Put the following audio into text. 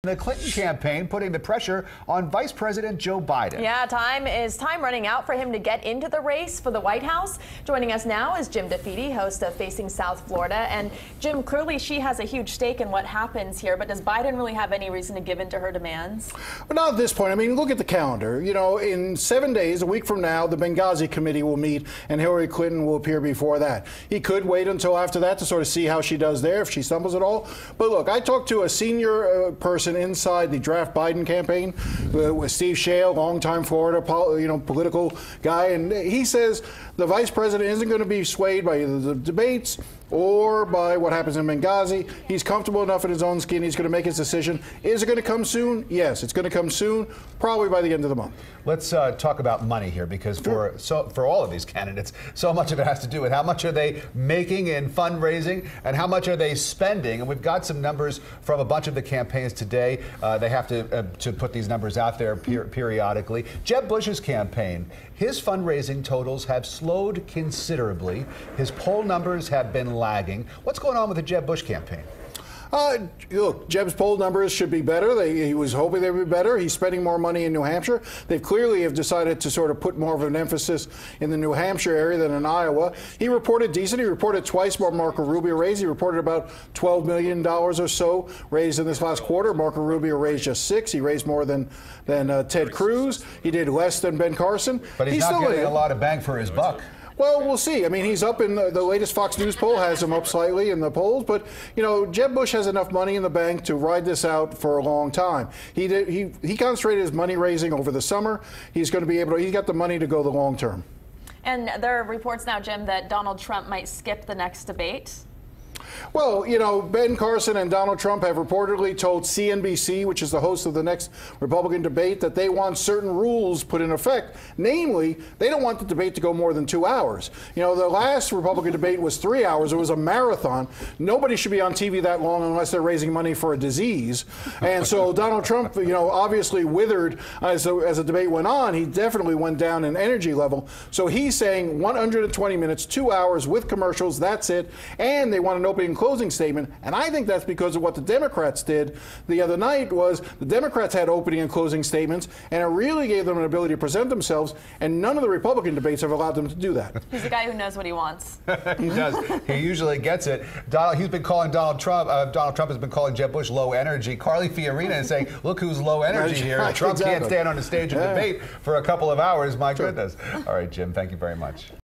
The Clinton campaign putting the pressure on Vice President Joe Biden. Yeah, time running out for him to get into the race for the White House. Joining us now is Jim DeFede, host of Facing South Florida. And Jim, clearly she has a huge stake in what happens here, but does Biden really have any reason to give in to her demands? Well, not at this point. I mean, look at the calendar. You know, in 7 days, a week from now, the Benghazi committee will meet and Hillary Clinton will appear before that. He could wait until after that to sort of see how she does there, if she stumbles at all. But look, I talked to a senior person inside the draft Biden campaign with Steve Shale, longtime Florida political guy, and he says the vice president isn't going to be swayed by either the debates or by what happens in Benghazi. He's comfortable enough in his own skin. He's going to make his decision. Is it going to come soon? Yes, it's going to come soon, probably by the end of the month. Let's talk about money here, because for all of these candidates, so much of it has to do with how much are they making in fundraising and how much are they spending. And we've got some numbers from a bunch of the campaigns today. They have to put these numbers out there periodically. Jeb Bush's campaign, his fundraising totals have slowed considerably. His poll numbers have been lagging. What's going on with the Jeb Bush campaign? Look, Jeb's poll numbers should be better. He was hoping they would be better. He's spending more money in New Hampshire. They clearly have decided to sort of put more of an emphasis in the New Hampshire area than in Iowa. He reported decent. He reported twice more Marco Rubio raised. He reported about $12 million or so raised in this last quarter. Marco Rubio raised just $6 million. He raised more than Ted Cruz. He did less than Ben Carson. But he's not getting a lot of bang for his buck. Well, we'll see. I mean, he's up in the latest Fox News poll has him up slightly in the polls, but you know, Jeb Bush has enough money in the bank to ride this out for a long time. He concentrated his money raising over the summer. He's going to be able to. He's got the money to go the long term. And there are reports now, Jim, that Donald Trump might skip the next debate. Well, you know, Ben Carson and Donald Trump have reportedly told CNBC, which is the host of the next Republican debate, that they want certain rules put in effect. Namely, they don't want the debate to go more than 2 hours. You know, the last Republican debate was 3 hours. It was a marathon. Nobody should be on TV that long unless they're raising money for a disease. And so Donald Trump, you know, obviously withered as the debate went on. He definitely went down in energy level. So he's saying 120 minutes, 2 hours with commercials, that's it. And they want an opening and closing statement, and I think that's because of what the Democrats did the other night. Was the Democrats had opening and closing statements, and it really gave them an ability to present themselves, and none of the Republican debates have allowed them to do that. He's a guy who knows what he wants. He does. He usually gets it. He's been calling Donald Trump has been calling Jeb Bush low energy. Carly Fiorina is saying, look who's low energy here. Trump can't stand on the stage and debate for a couple of hours. My goodness. All right, Jim, thank you very much.